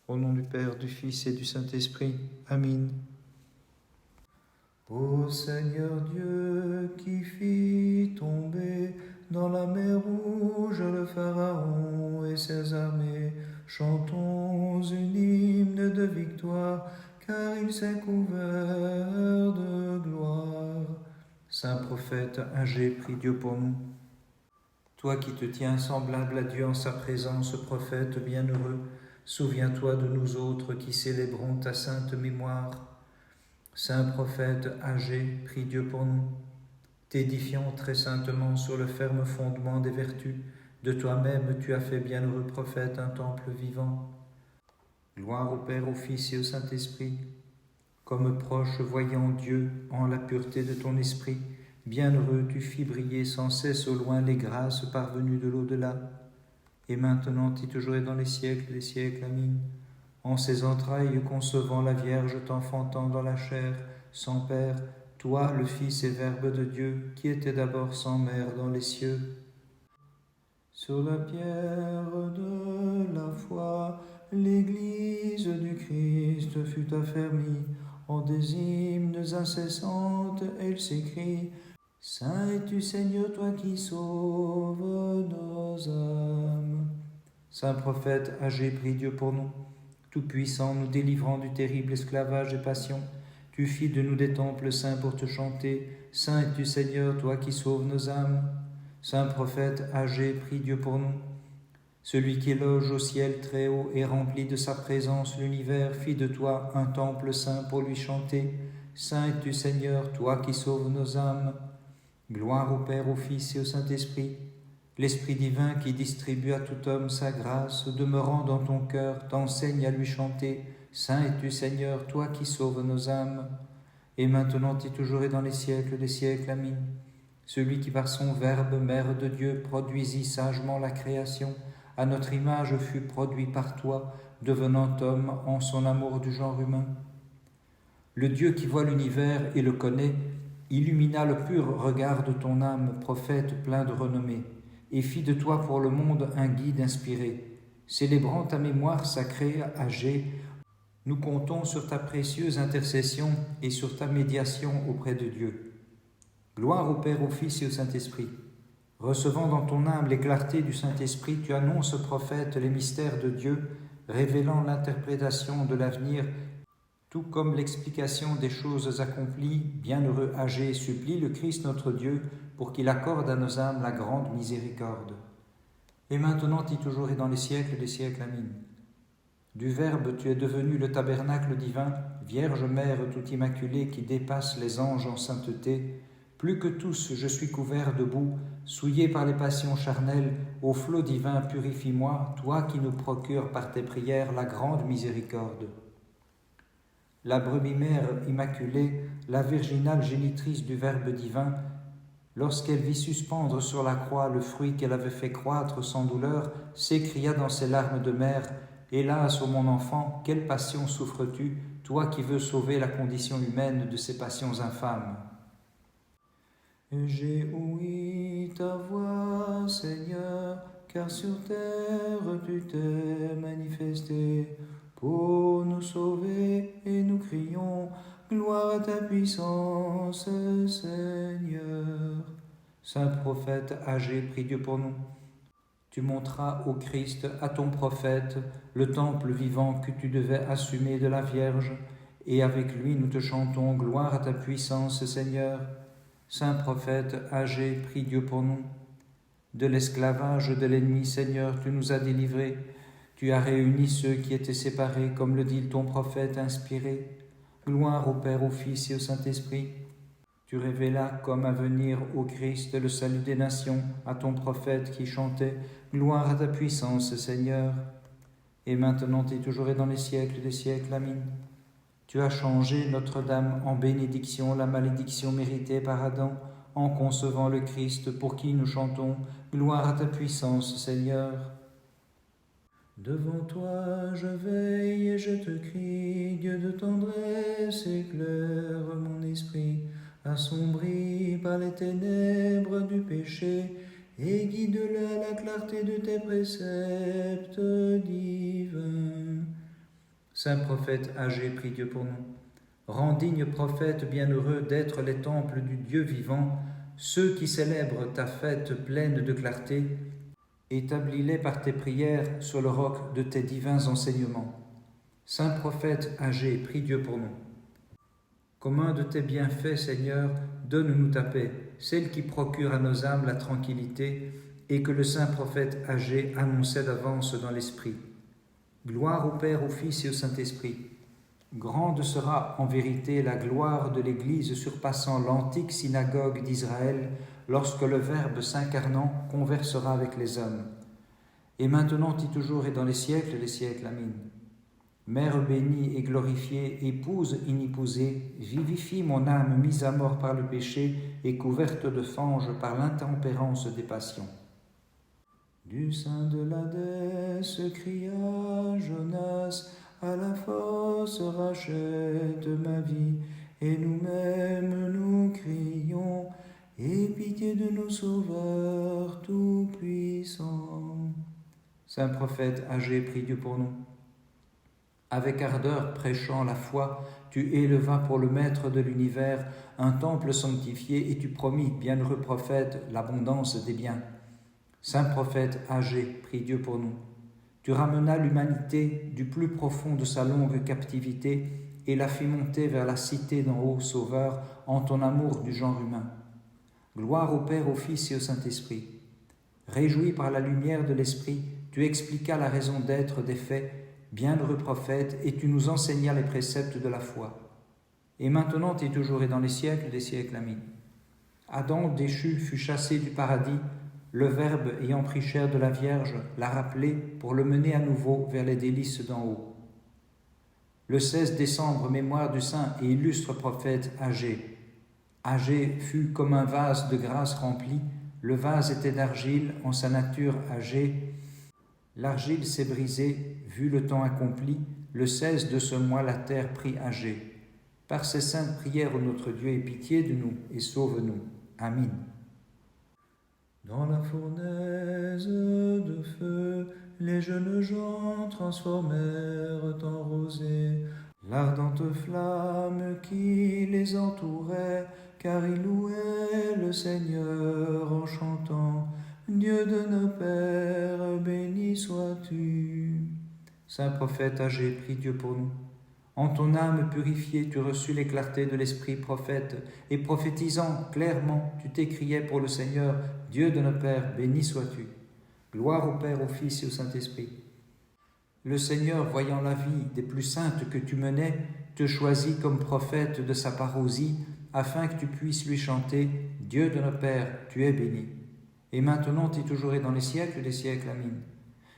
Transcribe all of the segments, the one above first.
Au nom du Père, du Fils et du Saint-Esprit. Amen. Ô Seigneur Dieu, qui fit tomber dans la mer Rouge le Pharaon et ses armées, chantons une hymne de victoire, car il s'est couvert de gloire. Saint prophète âgé, prie Dieu pour nous. Toi qui te tiens semblable à Dieu en sa présence, prophète bienheureux, souviens-toi de nous autres qui célébrons ta sainte mémoire. Saint prophète âgé, prie Dieu pour nous. T'édifiant très saintement sur le ferme fondement des vertus, de toi-même tu as fait bienheureux prophète un temple vivant. Gloire au Père, au Fils et au Saint-Esprit. Comme proche voyant Dieu en la pureté de ton esprit, bienheureux tu fis briller sans cesse au loin les grâces parvenues de l'au-delà. Et maintenant et toujours et dans les siècles des siècles. Amen. En ses entrailles concevant la Vierge t'enfantant dans la chair, sans Père, toi le Fils et Verbe de Dieu, qui était d'abord sans mère dans les cieux. Sur la pierre de la foi, l'Église du Christ fut affermie. En des hymnes incessantes, elle s'écrie: Saint es-tu Seigneur, toi qui sauves nos âmes. Saint prophète âgé, prie Dieu pour nous. Tout-puissant, nous délivrant du terrible esclavage et passion, tu fis de nous des temples saints pour te chanter. Saint es-tu Seigneur, toi qui sauves nos âmes. Saint prophète âgé, prie Dieu pour nous. Celui qui éloge au ciel très haut et remplit de sa présence l'univers, fit de toi un temple saint pour lui chanter. Saint es-tu Seigneur, toi qui sauves nos âmes. Gloire au Père, au Fils et au Saint-Esprit. L'Esprit divin qui distribue à tout homme sa grâce, demeurant dans ton cœur, t'enseigne à lui chanter. Saint es-tu Seigneur, toi qui sauves nos âmes. Et maintenant et toujours et dans les siècles des siècles. Amen. Celui qui par son Verbe, Mère de Dieu, produisit sagement la création, à notre image fut produit par toi, devenant homme en son amour du genre humain. Le Dieu qui voit l'univers et le connaît, illumina le pur regard de ton âme, prophète plein de renommée, et fit de toi pour le monde un guide inspiré. Célébrant ta mémoire sacrée, âgée, nous comptons sur ta précieuse intercession et sur ta médiation auprès de Dieu. Gloire au Père, au Fils et au Saint-Esprit. Recevant dans ton âme les clartés du Saint-Esprit, tu annonces, prophète, les mystères de Dieu, révélant l'interprétation de l'avenir, tout comme l'explication des choses accomplies. Bienheureux âgé, supplie le Christ notre Dieu pour qu'il accorde à nos âmes la grande miséricorde. Et maintenant et toujours et dans les siècles des siècles. Amen. Du Verbe, tu es devenu le tabernacle divin, Vierge Mère tout immaculée qui dépasse les anges en sainteté. Plus que tous, je suis couvert de boue, souillé par les passions charnelles. Au flot divin, purifie-moi, toi qui nous procures par tes prières la grande miséricorde. La brebis mère immaculée, la virginale génitrice du Verbe divin, lorsqu'elle vit suspendre sur la croix le fruit qu'elle avait fait croître sans douleur, s'écria dans ses larmes de mère: Hélas, ô mon enfant, quelle passion souffres-tu, toi qui veux sauver la condition humaine de ces passions infâmes. J'ai ouï ta voix, Seigneur, car sur terre tu t'es manifesté pour nous sauver, et nous crions: gloire à ta puissance, Seigneur. Saint prophète âgé, prie Dieu pour nous. Tu montras au Christ, à ton prophète, le temple vivant que tu devais assumer de la Vierge, et avec lui nous te chantons: gloire à ta puissance, Seigneur. Saint prophète âgé, prie Dieu pour nous. De l'esclavage de l'ennemi, Seigneur, tu nous as délivrés. Tu as réuni ceux qui étaient séparés, comme le dit ton prophète inspiré. Gloire au Père, au Fils et au Saint-Esprit. Tu révélas comme à venir au Christ le salut des nations, à ton prophète qui chantait: gloire à ta puissance, Seigneur. Et maintenant et toujours et dans les siècles des siècles. Amen. Tu as changé Notre-Dame en bénédiction, la malédiction méritée par Adam, en concevant le Christ pour qui nous chantons: gloire à ta puissance, Seigneur. Devant toi je veille et je te crie, Dieu de tendresse, éclaire mon esprit, assombri par les ténèbres du péché, et guide-le à la clarté de tes préceptes divins. Saint prophète âgé, prie Dieu pour nous. Rends digne prophète bienheureux d'être les temples du Dieu vivant, ceux qui célèbrent ta fête pleine de clarté. Établis-les par tes prières sur le roc de tes divins enseignements. Saint prophète âgé, prie Dieu pour nous. Commun de tes bienfaits, Seigneur, donne-nous ta paix, celle qui procure à nos âmes la tranquillité et que le saint prophète âgé annonçait d'avance dans l'Esprit. Gloire au Père, au Fils et au Saint-Esprit. Grande sera en vérité la gloire de l'Église surpassant l'antique synagogue d'Israël lorsque le Verbe s'incarnant conversera avec les hommes. Et maintenant et toujours et dans les siècles des siècles. Amen. Mère bénie et glorifiée, épouse inépousée, vivifie mon âme mise à mort par le péché et couverte de fange par l'intempérance des passions. Du sein de l'Hadès cria Jonas, à la fosse rachète ma vie, et nous-mêmes nous crions, aie pitié de nos sauveurs tout-puissants. Saint prophète âgé, prie Dieu pour nous. Avec ardeur prêchant la foi, tu élevas pour le Maître de l'univers un temple sanctifié et tu promis, bienheureux prophète, l'abondance des biens. Saint prophète âgé, prie Dieu pour nous. Tu ramenas l'humanité du plus profond de sa longue captivité et la fis monter vers la cité d'en haut, Sauveur, en ton amour du genre humain. Gloire au Père, au Fils et au Saint-Esprit. Réjoui par la lumière de l'Esprit, tu expliquas la raison d'être des faits, bienheureux prophète, et tu nous enseignas les préceptes de la foi. Et maintenant et toujours et dans les siècles des siècles. Amen. Adam, déchu, fut chassé du paradis. Le Verbe, ayant pris chair de la Vierge, l'a rappelé pour le mener à nouveau vers les délices d'en haut. Le 16 décembre, mémoire du saint et illustre prophète Agé. Agé fut comme un vase de grâce rempli. Le vase était d'argile, en sa nature âgée. L'argile s'est brisée, vu le temps accompli. Le 16 de ce mois, la terre prit Agé. Par ces saintes prières, ô notre Dieu, aie pitié de nous et sauve-nous. Amen. Dans la fournaise de feu, les jeunes gens transformèrent en rosée l'ardente flamme qui les entourait, car ils louaient le Seigneur en chantant « Dieu de nos pères, béni sois-tu ». Saint prophète âgé, prie Dieu pour nous. En ton âme purifiée, tu reçus les clartés de l'Esprit prophète, et prophétisant clairement, tu t'écriais pour le Seigneur, Dieu de nos pères, béni sois-tu. Gloire au Père, au Fils et au Saint-Esprit. Le Seigneur, voyant la vie des plus saintes que tu menais, te choisit comme prophète de sa parousie, afin que tu puisses lui chanter, Dieu de nos pères, tu es béni. Et maintenant et toujours et dans les siècles des siècles. Amen.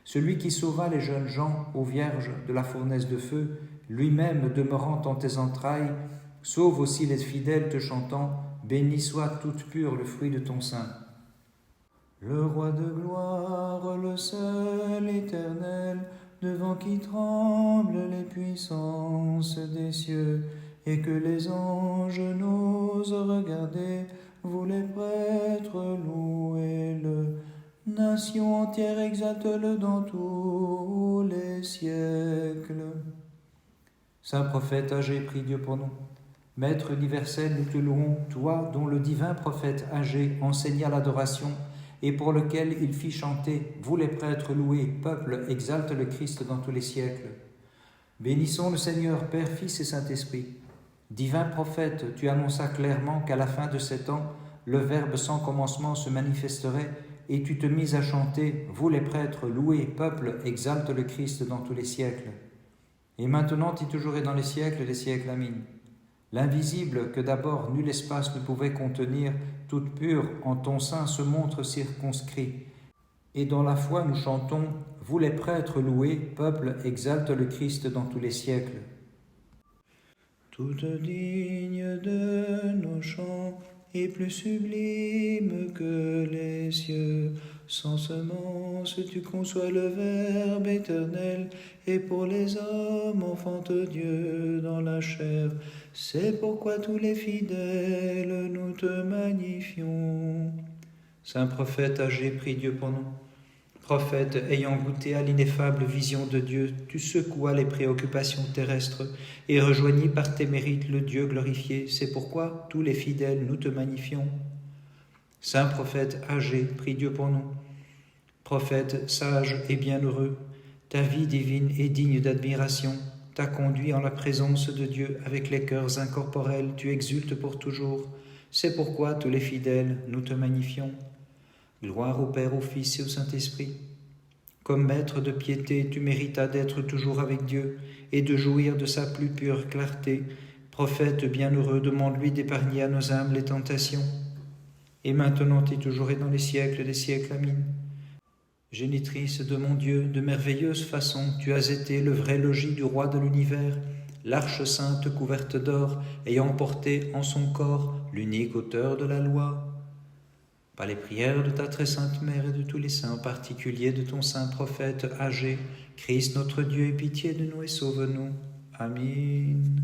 Celui qui sauva les jeunes gens, ô Vierge, de la fournaise de feu, lui-même demeurant en tes entrailles, sauve aussi les fidèles te chantant, béni soit toute pure le fruit de ton sein. Le roi de gloire, le seul éternel, devant qui tremblent les puissances des cieux, et que les anges n'osent regarder, vous les prêtres louez-le. Nation entière exalte-le dans tous les siècles. Saint prophète âgé, prie Dieu pour nous. Maître universel, nous te louons, toi dont le divin prophète âgé enseigna l'adoration et pour lequel il fit chanter, vous les prêtres loués, peuple, exalte le Christ dans tous les siècles. Bénissons le Seigneur, Père, Fils et Saint-Esprit. Divin prophète, tu annonças clairement qu'à la fin de ces temps, le Verbe sans commencement se manifesterait et tu te mis à chanter, vous les prêtres loués, peuple, exalte le Christ dans tous les siècles. Et maintenant et toujours et dans les siècles des siècles. Amen. L'invisible que d'abord nul espace ne pouvait contenir, toute pure, en ton sein se montre circonscrit. Et dans la foi nous chantons, vous les prêtres loués, peuple, exalte le Christ dans tous les siècles. Toute digne de nos chants et plus sublime que les cieux, sans semence tu conçois le Verbe éternel, et pour les hommes enfante Dieu dans la chair. C'est pourquoi tous les fidèles nous te magnifions. Saint prophète âgé, prie Dieu pour nous. Prophète, ayant goûté à l'ineffable vision de Dieu, tu secouas les préoccupations terrestres et rejoignis par tes mérites le Dieu glorifié. C'est pourquoi tous les fidèles, nous te magnifions. Saint prophète âgé, prie Dieu pour nous. Prophète sage et bienheureux, ta vie divine est digne d'admiration. T'as conduit en la présence de Dieu avec les cœurs incorporels, tu exultes pour toujours. C'est pourquoi tous les fidèles, nous te magnifions. Gloire au Père, au Fils et au Saint-Esprit. Comme maître de piété, tu méritas d'être toujours avec Dieu et de jouir de sa plus pure clarté. Prophète bienheureux, demande-lui d'épargner à nos âmes les tentations. Et maintenant et toujours et dans les siècles des siècles. Amen. Génitrice de mon Dieu, de merveilleuse façon, tu as été le vrai logis du roi de l'univers, l'arche sainte couverte d'or, ayant porté en son corps l'unique auteur de la loi. Par les prières de ta très sainte mère et de tous les saints, en particulier de ton saint prophète âgé, Christ notre Dieu, aie pitié de nous et sauve-nous. Amen.